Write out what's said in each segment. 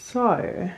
So,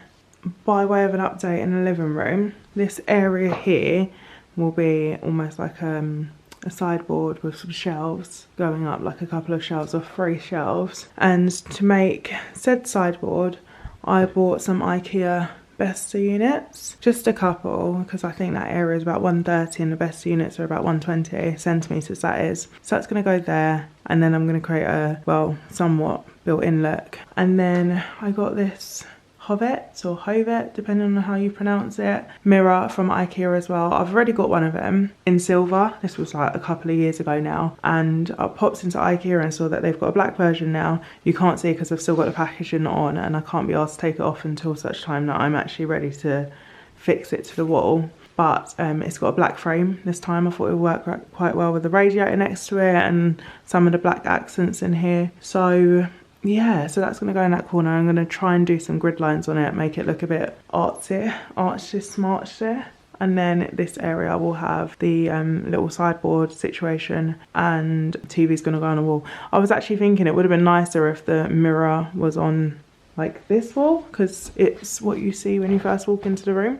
by way of an update in the living room, this area here will be almost like a sideboard with some shelves going up, like a couple of shelves or 3 shelves. And to make said sideboard, I bought some IKEA Besta units, just a couple, because I think that area is about 130 and the Besta units are about 120 centimeters, that is. So that's going to go there, and then I'm going to create a, well, somewhat built-in look. And then I got this Hovet or Hovet, depending on how you pronounce it, mirror from IKEA as well. I've already got one of them in silver. This was like a couple of years ago now, and I popped into IKEA and saw that they've got a black version now. You can't see because I've still got the packaging on, and I can't be asked to take it off until such time that I'm actually ready to fix it to the wall. But it's got a black frame this time. I thought it would work quite well with the radiator next to it and some of the black accents in here. So yeah, so that's going to go in that corner. I'm going to try and do some grid lines on it, make it look a bit artsy, smartsy. And then this area will have the little sideboard situation, and TV's going to go on the wall. I was actually thinking it would have been nicer if the mirror was on like this wall, because it's what you see when you first walk into the room.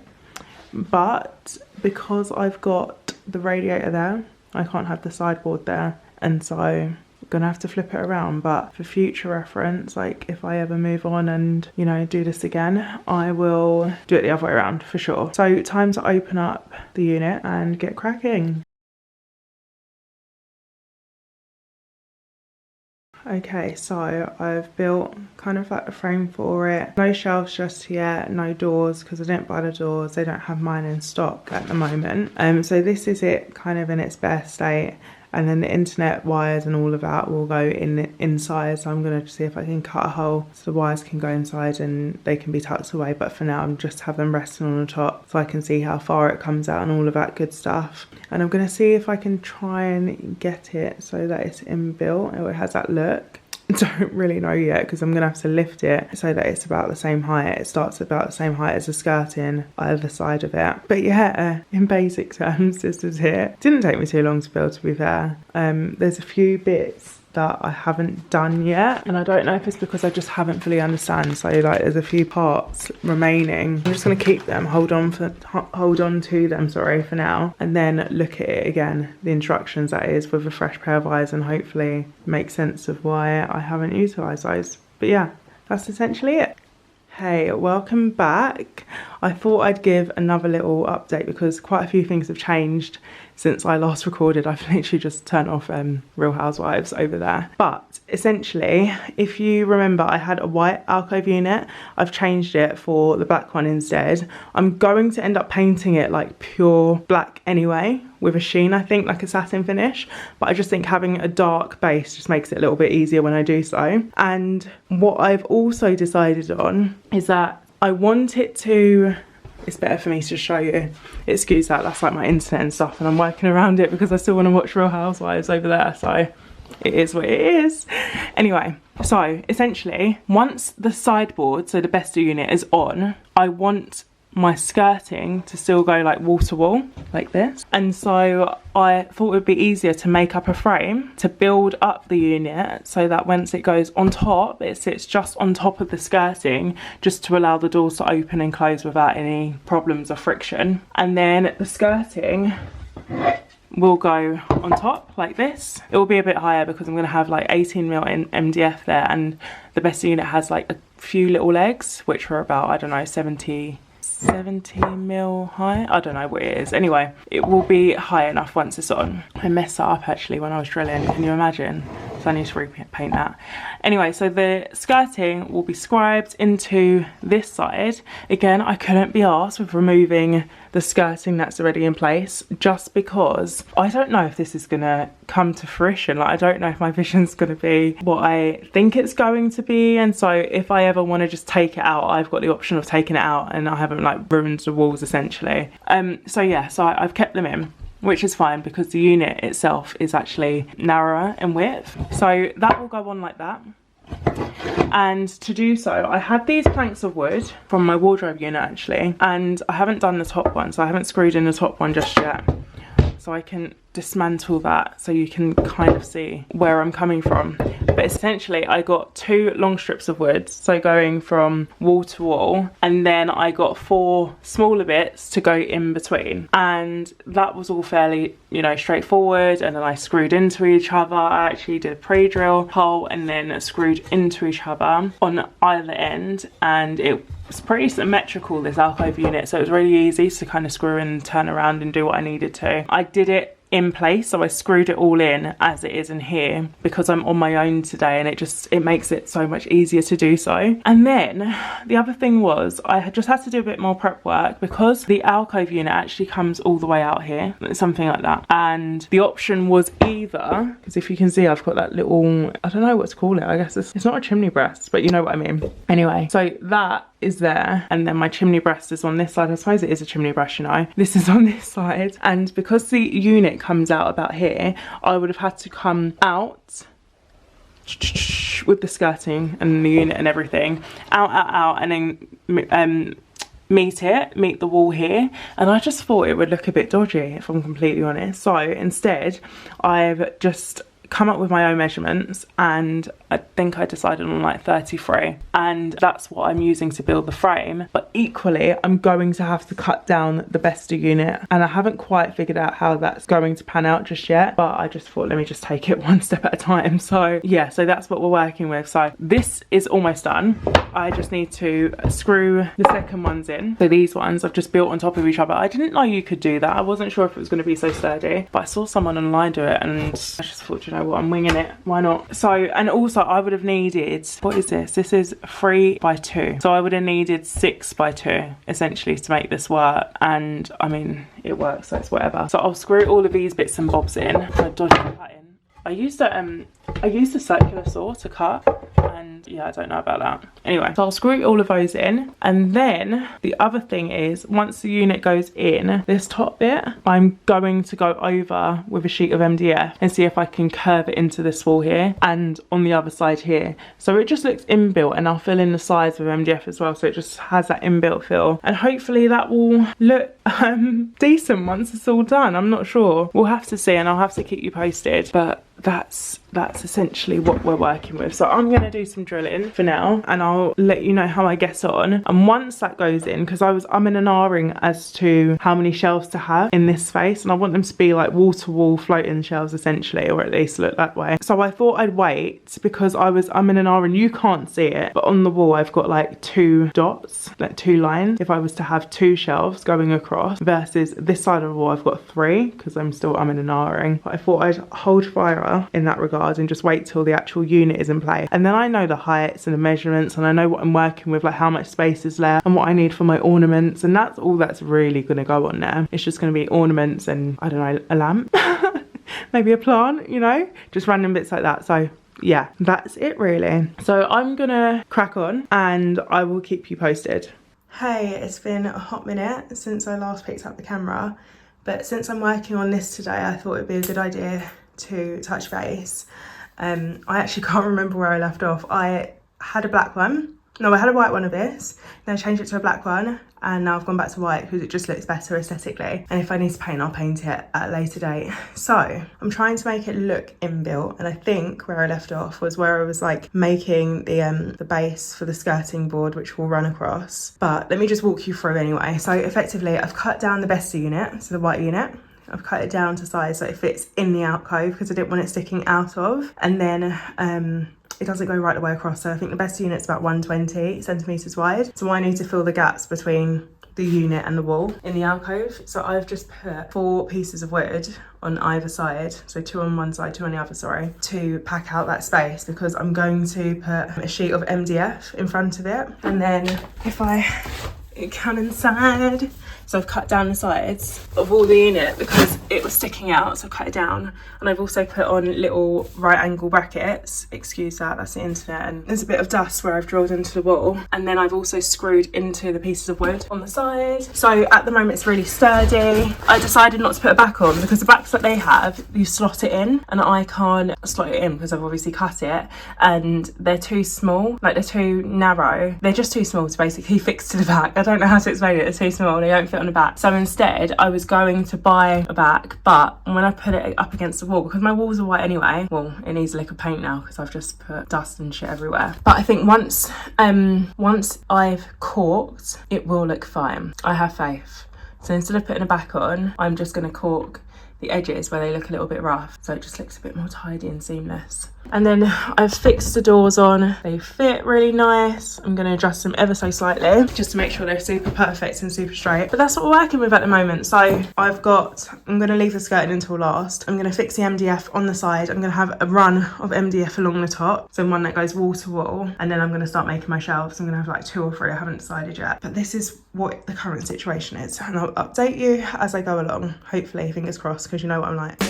But because I've got the radiator there, I can't have the sideboard there, and so gonna have to flip it around. But for future reference, like if I ever move on and, you know, do this again, I will do it the other way around for sure. So time to open up the unit and get cracking. Okay, so I've built kind of like a frame for it. No shelves just yet, no doors, because I didn't buy the doors. They don't have mine in stock at the moment. So this is it kind of in its best state. And then the internet wires and all of that will go inside. So I'm going to see if I can cut a hole so the wires can go inside and they can be tucked away. But for now, I'm just have them resting on the top so I can see how far it comes out and all of that good stuff. And I'm going to see if I can try and get it so that it's inbuilt or it has that look. Don't really know yet, because I'm gonna have to lift it so that it's about the same height. It starts about the same height as the skirting either side of it. But yeah, in basic terms, this is it. Didn't take me too long to build, to be fair. There's a few bits that I haven't done yet, and I don't know if it's because I just haven't fully understand. So like there's a few parts remaining. I'm just gonna keep them, hold on to them, sorry, for now, and then look at it again, the instructions that is, with a fresh pair of eyes, and hopefully make sense of why I haven't utilised those. But yeah, that's essentially it. Hey, welcome back. I thought I'd give another little update because quite a few things have changed since I last recorded. I've literally just turned off Real Housewives over there. But essentially, if you remember, I had a white Alcove unit. I've changed it for the black one instead. I'm going to end up painting it like pure black anyway, with a sheen, I think, like a satin finish. But I just think having a dark base just makes it a little bit easier when I do so. And what I've also decided on is that I want it to, it's better for me to show you. Excuse that, that's like my internet and stuff, and I'm working around it because I still want to watch Real Housewives over there, so it is what it is. Anyway, so essentially, once the sideboard, so the Besta unit, is on, I want my skirting to still go like wall to wall like this, and so I thought it would be easier to make up a frame to build up the unit so that once it goes on top, it sits just on top of the skirting, just to allow the doors to open and close without any problems or friction. And then the skirting will go on top like this. It will be a bit higher because I'm going to have like 18mm in MDF there, and the Besta unit has like a few little legs which are about, I don't know, 70 mil high. I don't know what it is. Anyway, it will be high enough once it's on. I messed that up actually when I was drilling. Can you imagine? So I need to repaint that. Anyway, so the skirting will be scribed into this side. Again, I couldn't be arsed with removing the skirting that's already in place, just because I don't know if this is gonna come to fruition. Like, I don't know if my vision's gonna be what I think it's going to be, and so if I ever want to just take it out, I've got the option of taking it out, and I haven't like ruined the walls essentially. So yeah, so I've kept them in, which is fine because the unit itself is actually narrower in width. So that will go on like that. And to do so, I had these planks of wood from my wardrobe unit actually, and I haven't done the top one, so I haven't screwed in the top one just yet. so I can dismantle that so you can kind of see where I'm coming from. But essentially I got 2 long strips of wood, so going from wall to wall, and then I got 4 smaller bits to go in between, and that was all fairly, you know, straightforward. And then I screwed into each other. I actually did a pre-drill hole and then screwed into each other on either end, and it was pretty symmetrical, this alcove unit, so it was really easy to kind of screw and turn around and do what I needed to. I did it in place, so I screwed it all in as it is in here because I'm on my own today, and it makes it so much easier to do so. And then the other thing was I just had to do a bit more prep work because the alcove unit actually comes all the way out here, something like that, and the option was either, because if you can see I've got that little, I don't know what to call it, I guess it's not a chimney breast, but you know what I mean. Anyway, so that is there, and then my chimney breast is on this side. I suppose it is a chimney breast, you know. This is on this side, and because the unit comes out about here, I would have had to come out with the skirting and the unit and everything, out, and then meet the wall here, and I just thought it would look a bit dodgy, if I'm completely honest. So instead I've just come up with my own measurements, and I think I decided on like 33, and that's what I'm using to build the frame. But equally I'm going to have to cut down the Besta unit, and I haven't quite figured out how that's going to pan out just yet, but I just thought let me just take it one step at a time. So yeah, so that's what we're working with. So this is almost done. I just need to screw the second ones in. So these ones I've just built on top of each other. I didn't know you could do that. I wasn't sure if it was going to be so sturdy, but I saw someone online do it, and I just thought, you know what, I'm winging it, why not? So, and also I would have needed, what is this? This is 3 by 2. So I would have needed 6 by 2 essentially to make this work, and I mean it works, so it's whatever. So I'll screw all of these bits and bobs in. I dodged the cutting. I used a circular saw to cut, and yeah, I don't know about that. Anyway, so I'll screw all of those in, and then the other thing is, once the unit goes in, this top bit, I'm going to go over with a sheet of MDF and see if I can curve it into this wall here and on the other side here. So it just looks inbuilt, and I'll fill in the sides with MDF as well, so it just has that inbuilt feel, and hopefully that will look decent once it's all done. I'm not sure, we'll have to see, and I'll have to keep you posted, but that's essentially what we're working with. So I'm going to do some drilling for now, and I'll let you know how I get on. And once that goes in, because I'm in an R-ing as to how many shelves to have in this space, and I want them to be like wall-to-wall floating shelves essentially, or at least look that way. So I thought I'd wait, because I'm in an R-ing, you can't see it, but on the wall I've got like 2 dots, like 2 lines, if I was to have 2 shelves going across, versus this side of the wall I've got 3, because I'm in an R-ing. But I thought I'd hold fire in that regard and just wait till the actual unit is in place, and then I know the heights and the measurements, and I know what I'm working with, like how much space is left and what I need for my ornaments, and that's all that's really going to go on there. It's just going to be ornaments and, I don't know, a lamp maybe a plant, you know, just random bits like that. So yeah, that's it really. So I'm gonna crack on, and I will keep you posted. Hey, it's been a hot minute since I last picked up the camera, but since I'm working on this today, I thought it'd be a good idea to touch base. I actually can't remember where I left off. I had a black one. No, I had a white one of this, then I changed it to a black one, and now I've gone back to white because it just looks better aesthetically. And if I need to paint, I'll paint it at a later date. So I'm trying to make it look inbuilt, and I think where I left off was where I was like making the base for the skirting board, which will run across. But let me just walk you through anyway. So effectively I've cut down the Besta unit, so the white unit. I've cut it down to size so it fits in the alcove, because I didn't want it sticking out of, and then it doesn't go right the way across. So I think the Besta unit's about 120 centimeters wide, so I need to fill the gaps between the unit and the wall in the alcove. So I've just put 4 pieces of wood on either side, so 2 on one side, 2 on the other, sorry, to pack out that space, because I'm going to put a sheet of MDF in front of it. And then if I come inside, so I've cut down the sides of all the unit because it was sticking out, so I've cut it down. And I've also put on little right angle brackets, excuse that, that's the internet, and there's a bit of dust where I've drilled into the wall. And then I've also screwed into the pieces of wood on the side. So at the moment it's really sturdy. I decided not to put a back on, because the backs that they have, you slot it in, and I can't slot it in because I've obviously cut it, and they're too small, like they're too narrow. They're just too small to basically fix to the back. I don't know how to explain it, it's too small, they don't fit on the back. So instead I was going to buy a back, but when I put it up against the wall, because my walls are white anyway, well, it needs a lick of paint now because I've just put dust and shit everywhere. But I think once I've caulked, it will look fine. I have faith. So instead of putting a back on, I'm just going to caulk the edges where they look a little bit rough, so it just looks a bit more tidy and seamless. And then I've fixed the doors on, they fit really nice. I'm going to adjust them ever so slightly just to make sure they're super perfect and super straight, but that's what we're working with at the moment. So I'm going to leave the skirting until last. I'm going to fix the MDF on the side. I'm going to have a run of MDF along the top, so one that goes wall to wall, and then I'm going to start making my shelves. I'm going to have like 2 or 3, I haven't decided yet, but this is what the current situation is, and I'll update you as I go along, hopefully, fingers crossed, because you know what I'm like.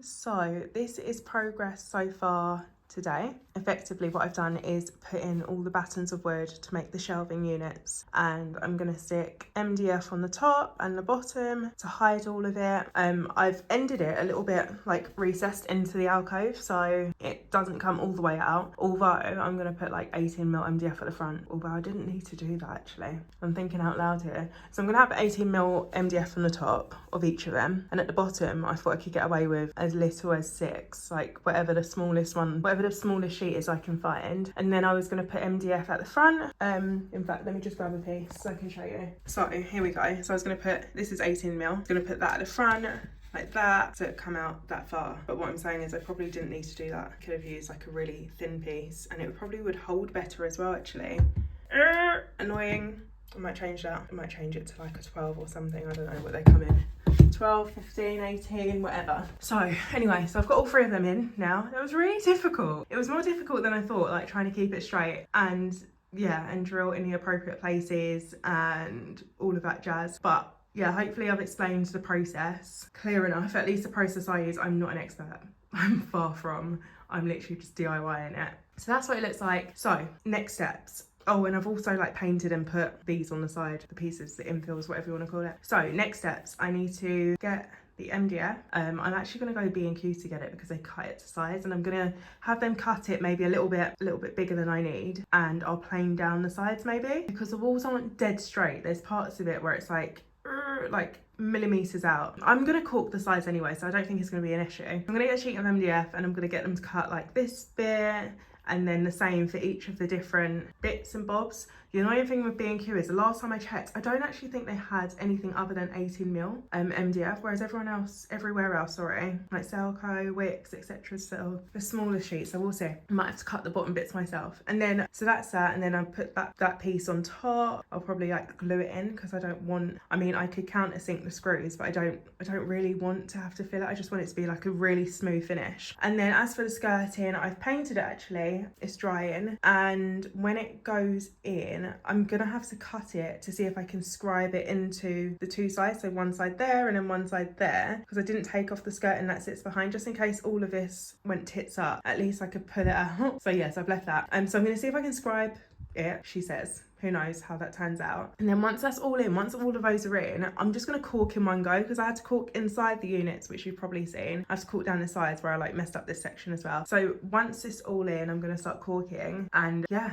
So this is progress so far today. Effectively what I've done is put in all the battens of wood to make the shelving units, and I'm going to stick MDF on the top and the bottom to hide all of it. I've ended it a little bit like recessed into the alcove so it doesn't come all the way out, although I'm going to put like 18mm MDF at the front, although I didn't need to do that actually. I'm thinking out loud here. So I'm going to have 18mm MDF on the top of each of them, and at the bottom I thought I could get away with as little as 6, like whatever the smallest one, whatever the smallest sheet is I can find. And then I was going to put MDF at the front. In fact, let me just grab a piece so I can show you. So here we go. So I was going to put, this is 18mm, I'm going to put that at the front like that so it come out that far. But what I'm saying is I probably didn't need to do that. I could have used like a really thin piece and it probably would hold better as well actually. Annoying. I might change that. I might change it to like a 12 or something. I don't know what they come in. 12, 15, 18, whatever. So anyway, so I've got all 3 of them in now. It was really difficult. It was more difficult than I thought, like trying to keep it straight and yeah, and drill in the appropriate places and all of that jazz. But yeah, hopefully I've explained the process clear enough. At least the process I use, I'm not an expert. I'm far from. I'm literally just DIYing it. So that's what it looks like. So next steps. Oh, and I've also like painted and put these on the side, the pieces, the infills, whatever you want to call it. So next steps, I need to get the MDF. I'm actually going to go B&Q to get it because they cut it to size, and I'm going to have them cut it maybe a little bit bigger than I need, and I'll plane down the sides maybe, because the walls aren't dead straight. There's parts of it where it's like millimeters out. I'm going to caulk the sides anyway, so I don't think it's going to be an issue. I'm going to get a sheet of MDF and I'm going to get them to cut like this bit, and then the same for each of the different bits and bobs. The annoying thing with B&Q is the last time I checked, I don't actually think they had anything other than 18mm MDF, whereas everywhere else, like Alcove, Wicks, etc. So the smaller sheets, so we'll see. I might have to cut the bottom bits myself. And then, so that's that, and then I'll put that piece on top. I'll probably like glue it in because I don't want, I mean, I could countersink the screws, but I don't really want to have to fill it. I just want it to be like a really smooth finish. And then as for the skirting, I've painted it actually, it's drying, and when it goes in, I'm gonna have to cut it to see if I can scribe it into the 2 sides, so one side there and then one side there, because I didn't take off the skirting that sits behind, just in case all of this went tits up, at least I could pull it out. So yes, I've left that. So I'm gonna see if I can scribe it, she says. Who knows how that turns out. And then once that's all in, once all of those are in, I'm just going to caulk in one go, because I had to caulk inside the units, which you've probably seen. I have to caulk down the sides where I like messed up this section as well. So once it's all in, I'm going to start caulking, and yeah.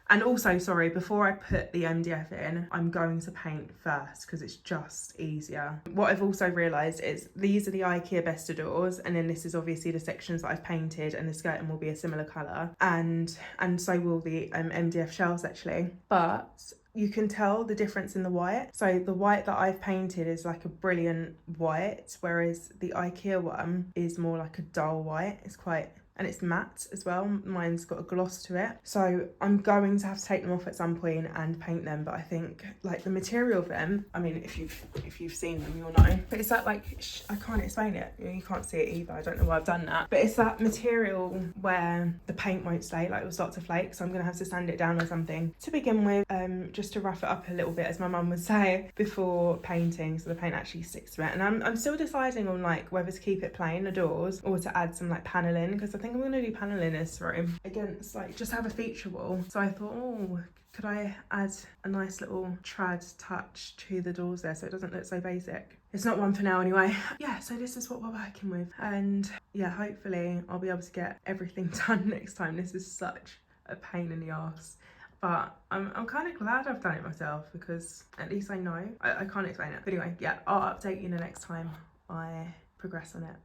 And also, sorry, before I put the MDF in, I'm going to paint first because it's just easier. What I've also realised is these are the IKEA Besta doors, and then this is obviously the sections that I've painted, and the skirting will be a similar colour, and so will the MDF shelves actually. But you can tell the difference in the white. So the white that I've painted is like a brilliant white, whereas the IKEA one is more like a dull white. It's quite... and it's matte as well. Mine's got a gloss to it. So I'm going to have to take them off at some point and paint them. But I think like the material of them, I mean, if you've seen them, you'll know. But it's that like, I can't explain it. You can't see it either. I don't know why I've done that. But it's that material where the paint won't stay, like it will start to flake. So I'm gonna have to sand it down or something to begin with, just to rough it up a little bit, as my mum would say, before painting, so the paint actually sticks to it. And I'm still deciding on like whether to keep it plain, the doors, or to add some like paneling, because I think I'm gonna do panel in this room against, like, just have a feature wall. So I thought, oh, could I add a nice little trad touch to the doors there so it doesn't look so basic? It's not one for now anyway. Yeah, so this is what we're working with. And yeah, hopefully I'll be able to get everything done next time. This is such a pain in the arse. But I'm kind of glad I've done it myself because at least I know. I can't explain it. But anyway, yeah, I'll update you the next time I progress on it.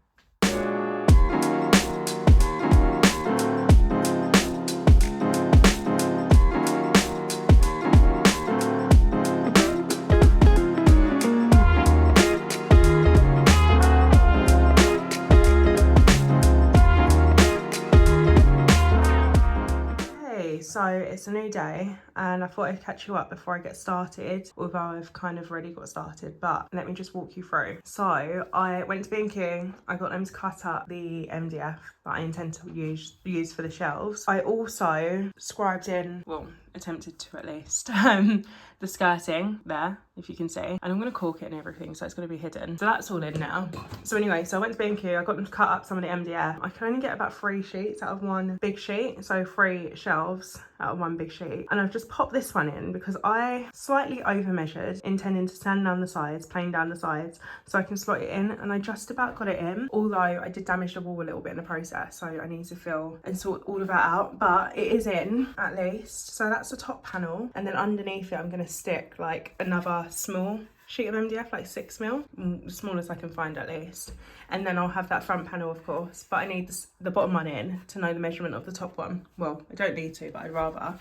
So it's a new day and I thought I'd catch you up before I get started, although I've kind of already got started, but let me just walk you through. So I went to B&Q, I got them to cut up the MDF that I intend to use for the shelves. I also scribed in, well, attempted to at least, the skirting there, if you can see, and I'm going to cork it and everything, so it's going to be hidden. So that's all in now. So anyway, so I went to B&Q, I got them to cut up some of the MDF. I can only get about 3 sheets out of one big sheet, so 3 shelves out of one big sheet. And I've just popped this one in because I slightly over measured, intending to sand down the sides, plane down the sides, so I can slot it in, and I just about got it in, although I did damage the wall a little bit in the process, so I need to fill and sort all of that out, but it is in at least. So that's the top panel, and then underneath it I'm going to stick like another small sheet of MDF, like 6mm, the smallest I can find at least, and then I'll have that front panel of course, but I need the bottom one in to know the measurement of the top one. Well, I don't need to, but I'd rather.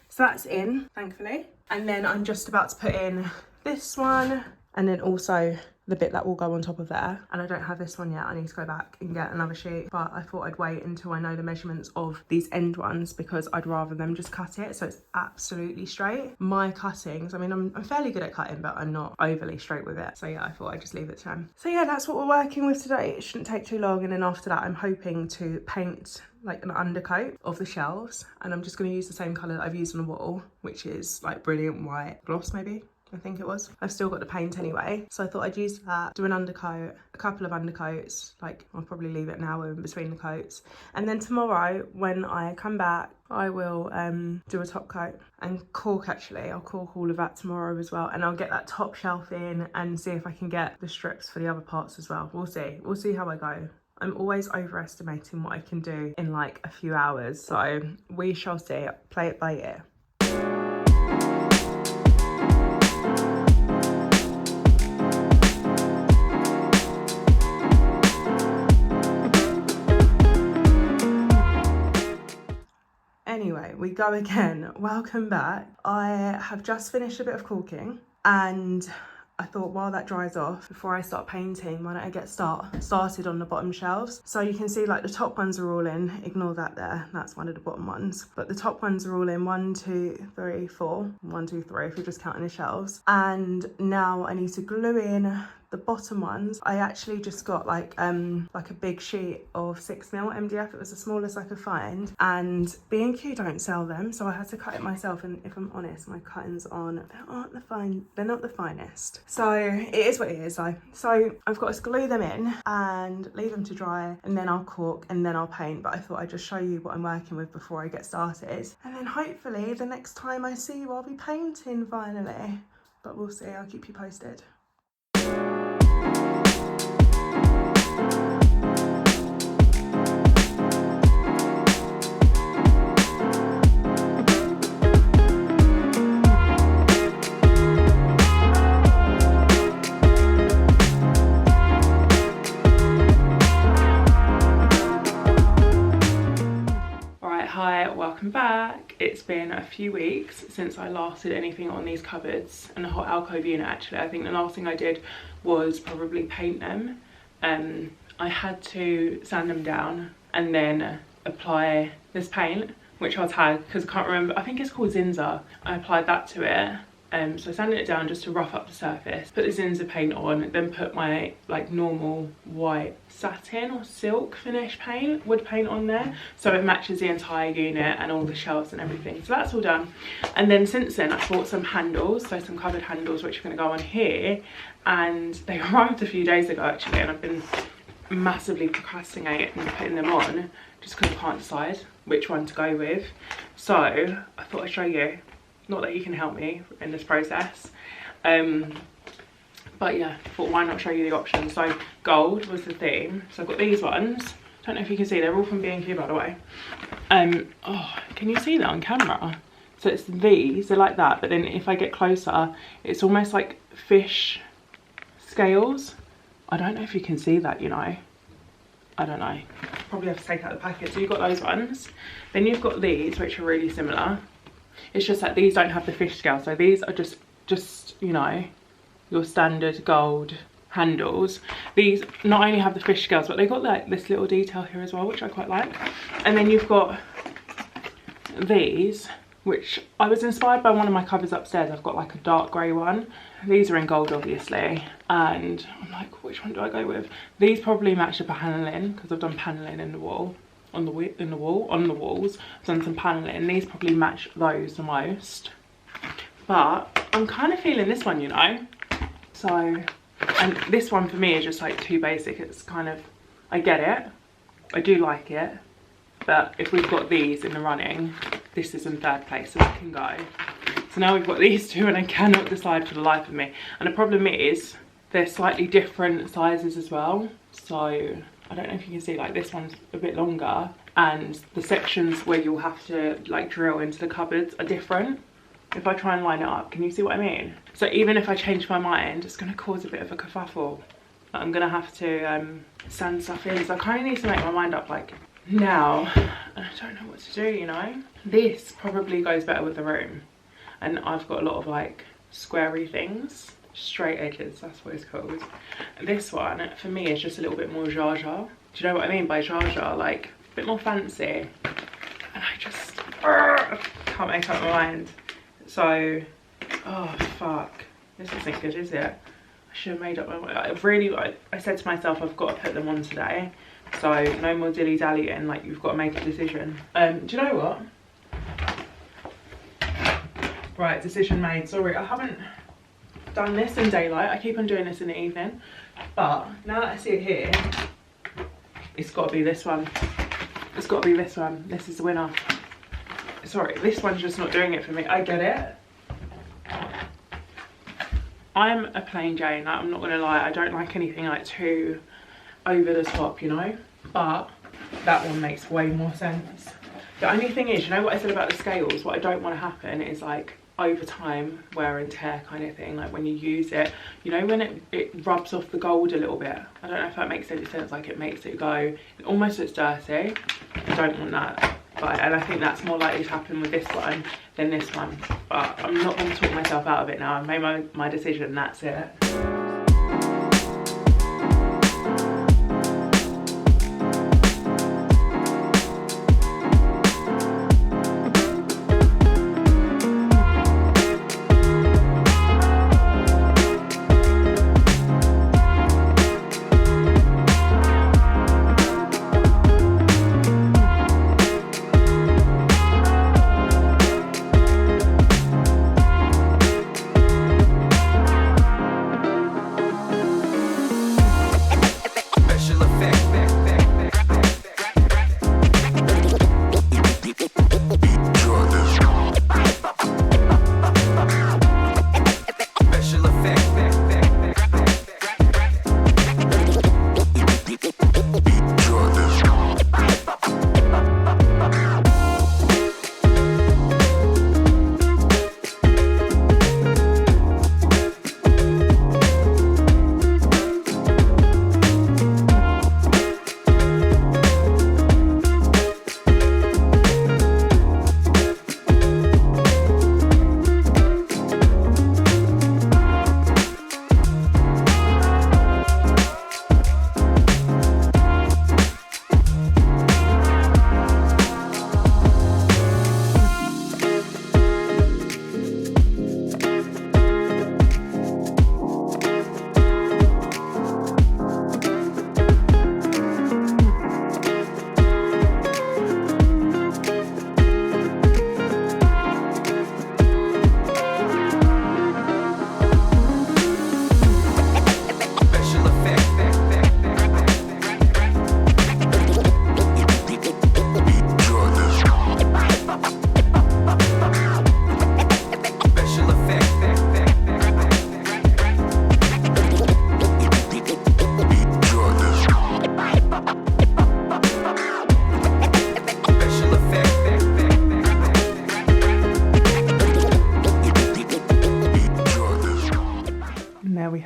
So that's in, thankfully, and then I'm just about to put in this one, and then also the bit that will go on top of there. And I don't have this one yet, I need to go back and get another sheet, but I thought I'd wait until I know the measurements of these end ones because I'd rather them just cut it so it's absolutely straight. My cuttings, I mean, I'm fairly good at cutting, but I'm not overly straight with it, so yeah, I thought I'd just leave it to them. So yeah, that's what we're working with today. It shouldn't take too long, and then after that I'm hoping to paint like an undercoat of the shelves, and I'm just going to use the same colour that I've used on the wall, which is like brilliant white gloss maybe, I think it was. I've still got the paint anyway, so I thought I'd use that, do an undercoat, a couple of undercoats, like I'll probably leave it now in between the coats, and then tomorrow when I come back I will do a top coat and caulk. Actually, I'll caulk all of that tomorrow as well, and I'll get that top shelf in and see if I can get the strips for the other parts as well. We'll see how I go. I'm always overestimating what I can do in like a few hours, so we shall see. Play it by ear. Anyway, we go again. Welcome back. I have just finished a bit of caulking, and I thought while that dries off, before I start painting, why don't I get started on the bottom shelves. So you can see like the top ones are all in, ignore that there, that's one of the bottom ones. But the top ones are all in, 1, 2, 3, 4, 1, 2, 3 if you're just counting the shelves. And now I need to glue in the bottom ones. I actually just got like a big sheet of 6mm MDF. It was the smallest I could find, and B&Q don't sell them, so I had to cut it myself. And if I'm honest, my cuttings they're not the finest. So it is what it is though. So I've got to glue them in and leave them to dry, and then I'll caulk and then I'll paint. But I thought I'd just show you what I'm working with before I get started, and then hopefully the next time I see you I'll be painting finally. But we'll see, I'll keep you posted. Welcome back. It's been a few weeks since I last did anything on these cupboards and the whole alcove unit. Actually, I think the last thing I did was probably paint them. I had to sand them down and then apply this paint, which I'll tag because I can't remember. I think it's called Zinza. I applied that to it. So I sanded it down just to rough up the surface, put the Zinza paint on, then put my like normal white satin or silk finish paint, wood paint on there, so it matches the entire unit and all the shelves and everything. So that's all done. And then since then I bought some handles, so some cupboard handles which are going to go on here, and they arrived a few days ago actually, and I've been massively procrastinating putting them on just because I can't decide which one to go with. So I thought I'd show you, not that you can help me in this process, but yeah, I thought why not show you the options. So gold was the theme, so I've got these ones. Don't know if you can see, they're all from B&Q by the way. Oh, can you see that on camera? So it's these, they're like that, but then if I get closer, it's almost like fish scales. I don't know if you can see that, you know. I don't know. Probably have to take out the packet. So you've got those ones. Then you've got these, which are really similar. It's just that these don't have the fish scale. So these are just you know, your standard gold handles. These not only have the fish scales, but they got like this little detail here as well, which I quite like. And then you've got these, which I was inspired by one of my cupboards upstairs. I've got like a dark grey one. These are in gold obviously, and I'm like, which one do I go with? These probably match the paneling because I've done paneling in the wall, on the walls. I've done some paneling. These probably match those the most, but I'm kind of feeling this one, you know. So, and this one for me is just like too basic. It's kind of, I get it, I do like it, but if we've got these in the running, this is in third place, so that can go. So now we've got these two and I cannot decide for the life of me. And the problem is they're slightly different sizes as well. So I don't know if you can see, like this one's a bit longer and the sections where you'll have to like drill into the cupboards are different. If I try and line it up, can you see what I mean? So even if I change my mind, it's going to cause a bit of a kerfuffle. I'm going to have to sand stuff in. So I kind of need to make my mind up like now. And I don't know what to do, you know. This probably goes better with the room. And I've got a lot of like squarey things. Straight edges, that's what it's called. And this one, for me, is just a little bit more zha zha. Do you know what I mean by zha zha? Like, a bit more fancy. And I just can't make up my mind. So, oh fuck, this isn't good, is it? I should have made up my mind. I said to myself, I've got to put them on today. So no more dilly dallying, like you've got to make a decision. Do you know what? Right, decision made. Sorry, I haven't done this in daylight. I keep on doing this in the evening. But now that I see it here, it's got to be this one. It's got to be this one. This is the winner. Sorry, this one's just not doing it for me. I get it. I'm a plain Jane, like, I'm not gonna lie. I don't like anything like too over the top, you know, but that one makes way more sense. The only thing is, you know what I said about the scales, what I don't want to happen is like over time wear and tear kind of thing, like when you use it, you know, when it rubs off the gold a little bit. I don't know if that makes any sense, like it makes it go, it almost looks dirty. I don't want that. But, and I think that's more likely to happen with this one than this one. But I'm not going to talk myself out of it now. I've made my decision, that's it.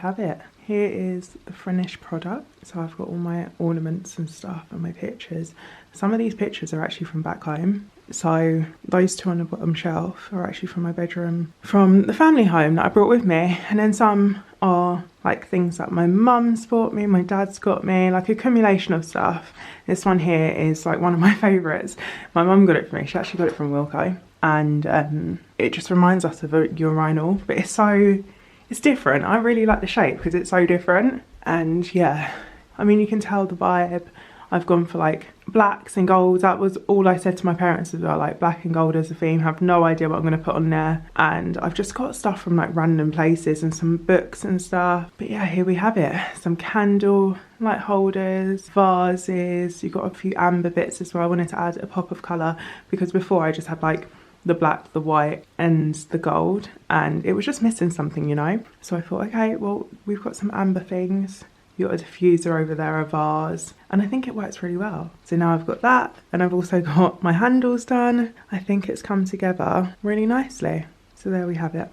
have it. Here is the finished product. So I've got all my ornaments and stuff and my pictures. Some of these pictures are actually from back home. So those two on the bottom shelf are actually from my bedroom, from the family home that I brought with me. And then some are like things that my mum's bought me, my dad's got me, like accumulation of stuff. This one here is like one of my favourites. My mum got it for me. She actually got it from Wilko. And it just reminds us of a urinal, but it's different. I really like the shape because it's so different. And yeah, I mean, you can tell the vibe. I've gone for like blacks and golds. That was all I said to my parents as well, like black and gold as a theme. Have no idea what I'm going to put on there. And I've just got stuff from like random places and some books and stuff. But yeah, here we have it. Some candle light holders, vases. You've got a few amber bits as well. I wanted to add a pop of colour because before I just had like the black, the white and the gold, and it was just missing something, you know. So I thought, okay, well, we've got some amber things. You've got a diffuser over there, a vase, and I think it works really well. So now I've got that, and I've also got my handles done. I think it's come together really nicely. So there we have it.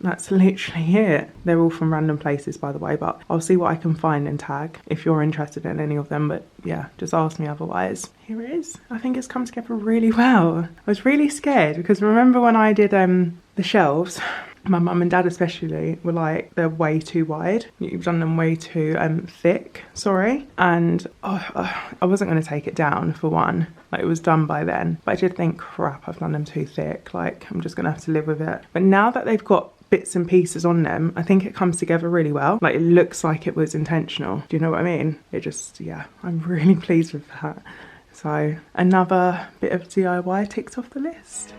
That's literally it. They're all from random places, by the way, but I'll see what I can find and tag if you're interested in any of them. But yeah, just ask me otherwise. Here it is. I think it's come together really well. I was really scared because remember when I did the shelves, my mum and dad especially were like, they're way too wide. You've done them way too thick, sorry. And I wasn't going to take it down for one. Like, it was done by then. But I did think, crap, I've done them too thick. Like, I'm just going to have to live with it. But now that they've got bits and pieces on them, I think it comes together really well. Like, it looks like it was intentional. Do you know what I mean? It just, yeah, I'm really pleased with that. So another bit of DIY ticked off the list.